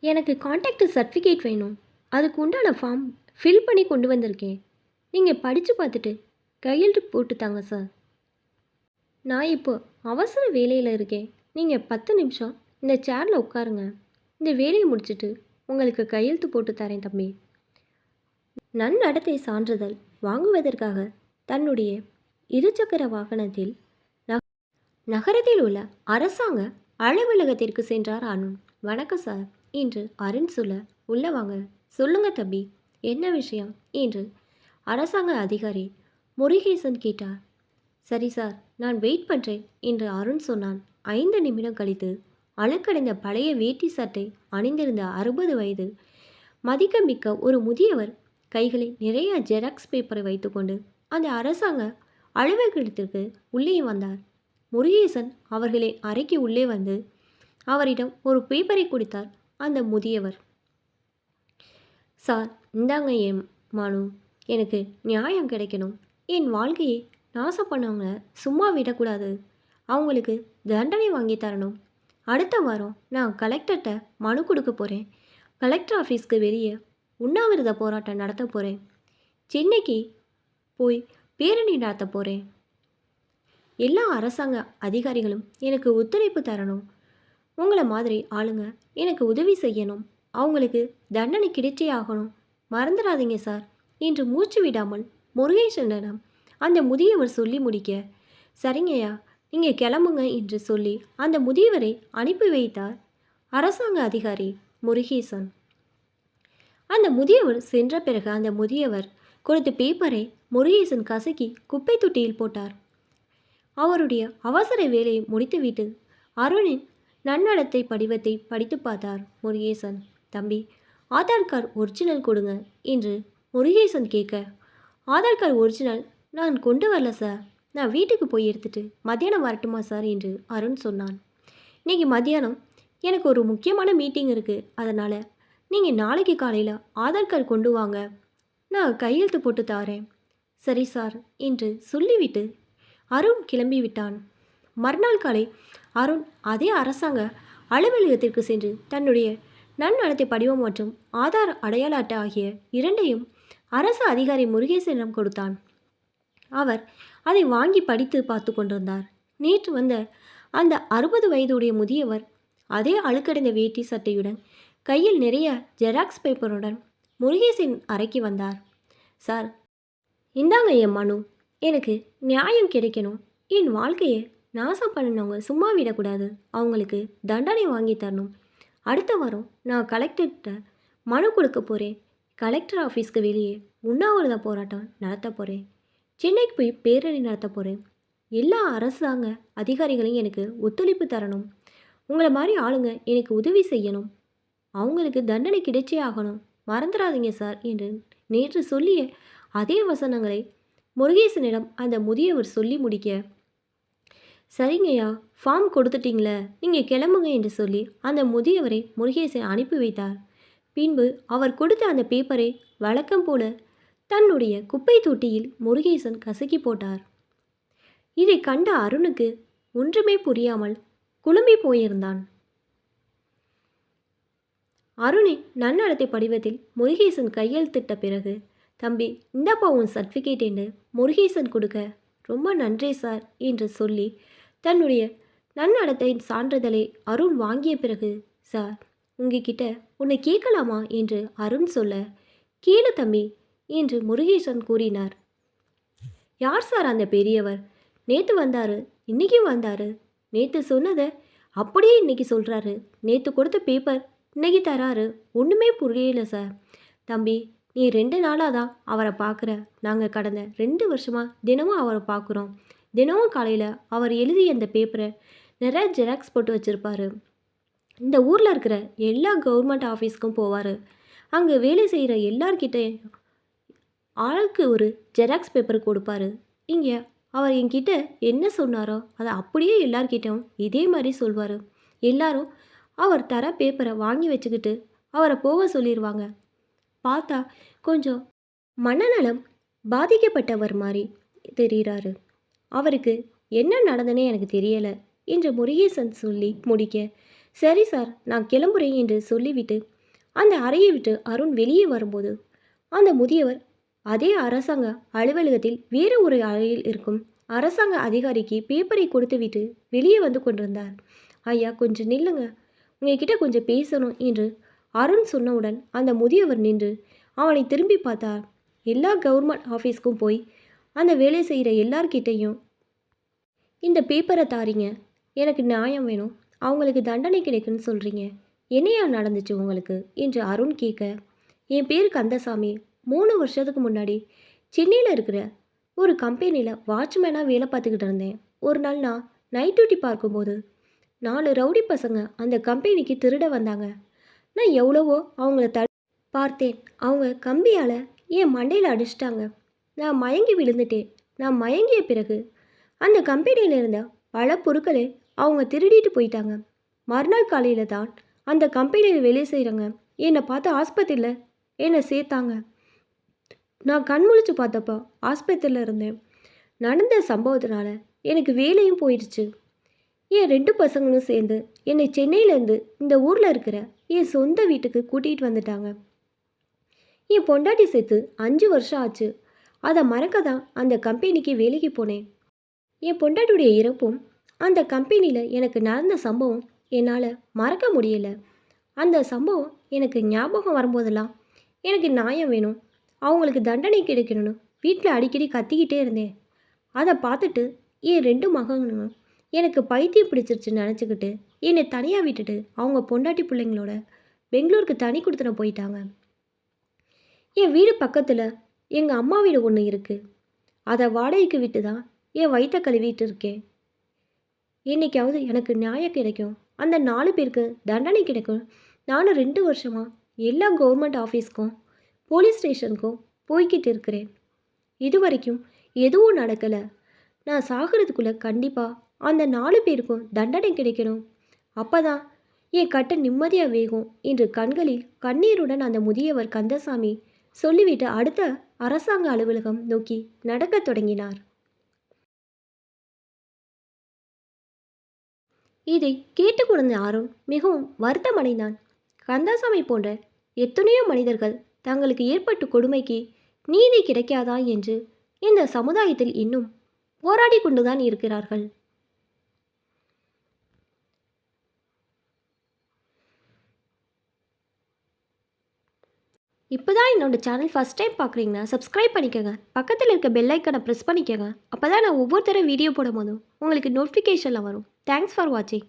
எனக்கு contact certificate வேணும். அதுக்கு உண்டான ஃபார்ம் ஃபில் பண்ணி கொண்டு வந்திருக்கேன். நீங்கள் படித்து பார்த்துட்டு கையெழுத்து போட்டு தாங்க சார். நான் இப்போ அவசர வேலையில் இருக்கேன். நீங்கள் 10 நிமிஷம் இந்த சேரில் உட்காருங்க. இந்த வேலையை முடிச்சுட்டு உங்களுக்கு கையெழுத்து போட்டு தரேன் தம்பி. நன்னடத்தை சான்றிதழ் வாங்குவதற்காக தன்னுடைய இருசக்கர வாகனத்தில் நகரத்தில் உள்ள அரசாங்க அலுவலகத்திற்கு சென்றார் அருண். வணக்கம் சார் என்று அருண் சொல்ல, உள்ள வாங்க, சொல்லுங்க தம்பி, என்ன விஷயம் என்று அரசாங்க அதிகாரி முருகேசன் கேட்டார். சரி சார், நான் வெயிட் பண்ணுறேன் என்று அருண் சொன்னான். 5 நிமிடம் கழித்து அழுக்கடைந்த பழைய வேட்டி சட்டை அணிந்திருந்த 60 வயது மதிக்கமிக்க ஒரு முதியவர் கைகளில் நிறைய ஜெராக்ஸ் பேப்பரை வைத்துக்கொண்டு அந்த அரசாங்க அலுவலகத்திற்கு உள்ளே வந்தார். முருகேசன் அவர்களை அறைக்கு உள்ளே வந்து அவரிடம் ஒரு பேப்பரை கொடுத்தார் அந்த முதியவர். சார், இந்தாங்க என் மனு. எனக்கு நியாயம் கிடைக்கணும். என் வாழ்க்கையை நாசம் பண்ணவங்க சும்மா விடக்கூடாது. அவங்களுக்கு தண்டனை வாங்கி தரணும். அடுத்த வாரம் நான் கலெக்டர்கிட்ட மனு கொடுக்க போகிறேன். கலெக்டர் ஆஃபீஸ்க்கு வெளியே உண்ணாவிரத போராட்டம் நடத்த போகிறேன். சென்னைக்கு போய் பேரணி நடத்த போகிறேன். எல்லா அரசாங்க அதிகாரிகளும் எனக்கு ஒத்துழைப்பு தரணும். உங்களை மாதிரி ஆளுங்க எனக்கு உதவி செய்யணும். அவங்களுக்கு தண்டனை கிடைச்சே ஆகணும். மறந்துடாதீங்க சார் என்று மூச்சு விடாமல் முருகேசனிடம் அந்த முதியவர் சொல்லி முடிக்க, சரிங்கய்யா, நீங்கள் கிளம்புங்க என்று சொல்லி அந்த முதியவரை அனுப்பி வைத்தார் அரசாங்க அதிகாரி முருகேசன். அந்த முதியவர் சென்ற பிறகு அந்த முதியவர் கொடுத்த பேப்பரை முருகேசன் கசக்கி குப்பை தொட்டியில் போட்டார். அவருடைய அவசர வேலையை முடித்துவிட்டு அருணின் நன்னடத்தை படிவத்தை படித்து பார்த்தார் முருகேசன். தம்பி, ஆதார் கார்டு ஒரிஜினல் கொடுங்க என்று முருகேசன் கேட்க, ஆதார் கார்டு ஒரிஜினல் நான் கொண்டு வரல சார். நான் வீட்டுக்கு போய் எடுத்துட்டு மத்தியானம் வரட்டுமா சார் என்று அருண் சொன்னான். இன்றைக்கி மத்தியானம் எனக்கு ஒரு முக்கியமான மீட்டிங் இருக்குது. அதனால் நீங்கள் நாளைக்கு காலையில் ஆதார் கார்டு கொண்டு வாங்க, நான் கையெழுத்து போட்டு தாரேன். சரி சார் என்று சொல்லிவிட்டு அருண் கிளம்பி விட்டான். மறுநாள் காலை அருண் அதே அரசாங்க அலுவலகத்திற்கு சென்று தன்னுடைய நன்னடத்தை படிவம் மற்றும் ஆதார் அடையாள அட்டை ஆகிய இரண்டையும் அரசு அதிகாரி முருகேசனிடம் கொடுத்தான். அவர் அதை வாங்கி படித்து பார்த்து கொண்டிருந்தார். நேற்று வந்த அந்த 60 வயதுடைய முதியவர் அதே அழுக்கடைந்த வேட்டி சட்டையுடன் கையில் நிறைய ஜெராக்ஸ் பேப்பருடன் முருகேசன் அறைக்கு வந்தார். சார், இந்தாங்க என் மனு. எனக்கு நியாயம் கிடைக்கணும். என் வாழ்க்கையை நாசம் பண்ணினவங்க சும்மா விடக்கூடாது. அவங்களுக்கு தண்டனை வாங்கி தரணும். அடுத்த வாரம் நான் கலெக்டர்கிட்ட மனு கொடுக்க போகிறேன். கலெக்டர் ஆஃபீஸ்க்கு வெளியே உண்ணாவிரத போராட்டம் நடத்த போகிறேன். சென்னைக்கு போய் பேரணி நடத்த போகிறேன். எல்லா அரசாங்க அதிகாரிகளையும் எனக்கு ஒத்துழைப்பு தரணும். உங்களை மாதிரி ஆளுங்க எனக்கு உதவி செய்யணும். அவங்களுக்கு தண்டனை கிடைச்சே ஆகணும். மறந்துடாதீங்க சார் என்று நேற்று சொல்லிய அதே வசனங்களை முருகேசனிடம் அந்த முதியவர் சொல்லி முடிக்க, சரிங்கய்யா, ஃபார்ம் கொடுத்துட்டீங்களே, நீங்கள் கிளம்புங்க என்று சொல்லி அந்த முதியவரை முருகேசன் அனுப்பி வைத்தார். பின்பு அவர் கொடுத்த அந்த பேப்பரை வழக்கம் போல தன்னுடைய குப்பை தொட்டியில் முருகேசன் கசக்கி போட்டார். இதை கண்ட அருணுக்கு ஒன்றுமே புரியாமல் குழம்பி போயிருந்தான். அருணின் நன்னடத்தை படிவத்தில் முருகேசன் கையெழுத்திட்ட பிறகு, தம்பி, இந்தாப்பா உன் சர்டிஃபிகேட் என்று முருகேசன் கொடுக்க, ரொம்ப நன்றி சார் என்று சொல்லி தன்னுடைய நன்னடத்தை சான்றிதழை அருண் வாங்கிய பிறகு, சார், உங்ககிட்ட உன்னை கேட்கலாமா என்று அருண் சொல்ல, கேளு தம்பி என்று முருகேசன் கூறினார். யார் சார் அந்த பெரியவர்? நேற்று வந்தார், இன்றைக்கும் வந்தார். நேற்று சொன்னதை அப்படியே இன்றைக்கி சொல்கிறாரு. நேற்று கொடுத்த பேப்பர் இன்னைக்கு தராரு. ஒன்றுமே புரியல சார். தம்பி, நீ 2 நாளாக தான் அவரை பார்க்குற. நாங்கள் கடந்த 2 வருஷமாக தினமும் அவரை பார்க்குறோம். தினமும் காலையில் அவர் எழுதிய அந்த பேப்பரை நிறைய ஜெராக்ஸ் போட்டு வச்சுருப்பார். இந்த ஊரில் இருக்கிற எல்லா கவர்மெண்ட் ஆஃபீஸ்க்கும் போவார். அங்கே வேலை செய்கிற எல்லார்கிட்ட ஆளுக்கு ஒரு ஜெராக்ஸ் பேப்பர் கொடுப்பாரு. இங்கே அவர் என்கிட்ட என்ன சொன்னாரோ அதை அப்படியே எல்லார்கிட்டையும் இதே மாதிரி சொல்வார். எல்லாரும் அவர் தர பேப்பரை வாங்கி வச்சுக்கிட்டு அவரை போக சொல்லிடுவாங்க. பார்த்தா கொஞ்சம் மனநலம் பாதிக்கப்பட்டவர் மாதிரி தெரிகிறாரு. அவருக்கு என்ன நடந்தனே எனக்கு தெரியலை என்று முருகேசன் சொல்லி முடிக்க, சரி சார், நான் கிளம்புறேன் என்று சொல்லிவிட்டு அந்த அறையை விட்டு அருண் வெளியே வரும்போது அந்த முதியவர் அதே அரசாங்க அலுவலகத்தில் வேறு ஒரு அறையில் இருக்கும் அரசாங்க அதிகாரிக்கு பேப்பரை கொடுத்துவிட்டு வெளியே வந்து கொண்டிருந்தார். ஐயா, கொஞ்சம் நில்லுங்க, உங்ககிட்ட கொஞ்சம் பேசணும் என்று அருண் சொன்னவுடன் அந்த முதியவர் நின்று அவனை திரும்பி பார்த்தார். எல்லா கவர்மெண்ட் ஆஃபீஸ்க்கும் போய் அந்த வேலை செய்கிற எல்லார்கிட்டையும் இந்த பேப்பரை தாரீங்க, எனக்கு நியாயம் வேணும், அவங்களுக்கு தண்டனை கிடைக்குன்னு சொல்கிறீங்க, என்னையா நடந்துச்சு உங்களுக்கு என்று அருண் கேட்க, என் பேர் கந்தசாமி, 3 வருஷத்துக்கு முன்னாடி சென்னையில் இருக்கிற ஒரு கம்பெனியில் வாட்ச்மேனாக வேலை பார்த்துக்கிட்டு இருந்தேன். ஒரு நாள் நான் நைட் டியூட்டி பார்க்கும்போது 4 ரவுடி பசங்க அந்த கம்பெனிக்கு திருட வந்தாங்க. நான் எவ்வளவோ அவங்கள பார்த்தேன். அவங்க கம்பியால் என் மண்டையில் அடிச்சிட்டாங்க. நான் மயங்கி விழுந்துட்டேன். நான் மயங்கிய பிறகு அந்த கம்பெனியில் இருந்த பல பொருட்களை அவங்க திருடிட்டு போயிட்டாங்க. மறுநாள் காலையில் தான் அந்த கம்பெனியில் வேலை செய்கிறவங்க என்னை பார்த்து ஆஸ்பத்திரியில் என்னை சேர்த்தாங்க. நான் கண் முழிச்சு பார்த்தப்போ ஆஸ்பத்திரியில் இருந்தேன். நடந்த சம்பவத்தினால எனக்கு வேலையும் போயிடுச்சு. என் 2 பசங்களும் சேர்ந்து என்னை சென்னையிலேருந்து இந்த ஊரில் இருக்கிற என் சொந்த வீட்டுக்கு கூட்டிகிட்டு வந்துட்டாங்க. என் பொண்டாட்டி சேர்த்து 5 வருஷம் ஆச்சு. அதை மறக்க தான் அந்த கம்பெனிக்கு வேலைக்கு போனேன். என் பொண்டாட்டியுடைய இறப்பும் அந்த கம்பெனியில் எனக்கு நடந்த சம்பவம் என்னால் மறக்க முடியலை. அந்த சம்பவம் எனக்கு ஞாபகம் வரும்போதெல்லாம் எனக்கு நியாயம் வேணும், அவங்களுக்கு தண்டனை கிடைக்கணும்னு வீட்டில் அடிக்கடி கத்திக்கிட்டே இருந்தேன். அதை பார்த்துட்டு என் 2 மகனும் எனக்கு பைத்தியம் பிடிச்சிருச்சுன்னு நினச்சிக்கிட்டு என்னை தனியாக விட்டுட்டு அவங்க பொண்டாட்டி பிள்ளைங்களோட பெங்களூருக்கு தனி கொடுத்துன போயிட்டாங்க. என் வீடு பக்கத்தில் எங்கள் அம்மா வீடு ஒன்று இருக்குது. அதை வாடகைக்கு விட்டு தான் என் வயிற்ற கழுவிட்டு இருக்கேன். என்றைக்காவது எனக்கு நியாயம் கிடைக்கும், அந்த 4 பேருக்கு தண்டனை கிடைக்கும். நானும் 2 வருஷமாக எல்லா கவர்மெண்ட் ஆஃபீஸ்க்கும் போலீஸ் ஸ்டேஷனுக்கும் போய்கிட்டு இருக்கிறேன். இது வரைக்கும் எதுவும் நடக்கலை. நான் சாகிறதுக்குள்ளே கண்டிப்பாக அந்த 4 பேருக்கும் தண்டனை கிடைக்கணும். அப்போ தான் என் கட்ட நிம்மதியாக வேகும் என்று கண்களில் கண்ணீருடன் அந்த முதியவர் கந்தசாமி சொல்லிவிட்டு அடுத்த அரசாங்க அலுவலகம் நோக்கி நடக்கத் தொடங்கினார். இதை கேட்டுக்கொண்ட அருண் மிகவும் வருத்தமடைந்தான். கந்தசாமி போன்ற எத்தனையோ மனிதர்கள் தங்களுக்கு ஏற்பட்ட கொடுமைக்கு நீதி கிடைக்காதா என்று இந்த சமுதாயத்தில் இன்னும் போராடி கொண்டுதான் இருக்கிறார்கள். இப்போதான் என்னோட சேனல் ஃபஸ்ட் டைம் பார்க்குறீங்கன்னா சப்ஸ்கிரைப் பண்ணிக்கோங்க. பக்கத்தில் இருக்க பெல் ஐக்கனை ப்ரெஸ் பண்ணிக்கோங்க. அப்போ தான் நான் ஒவ்வொரு தடவை வீடியோ போடும் போதும் உங்களுக்கு நோட்டிஃபிகேஷனில் வரும். தேங்க்ஸ் ஃபார் வாட்சிங்.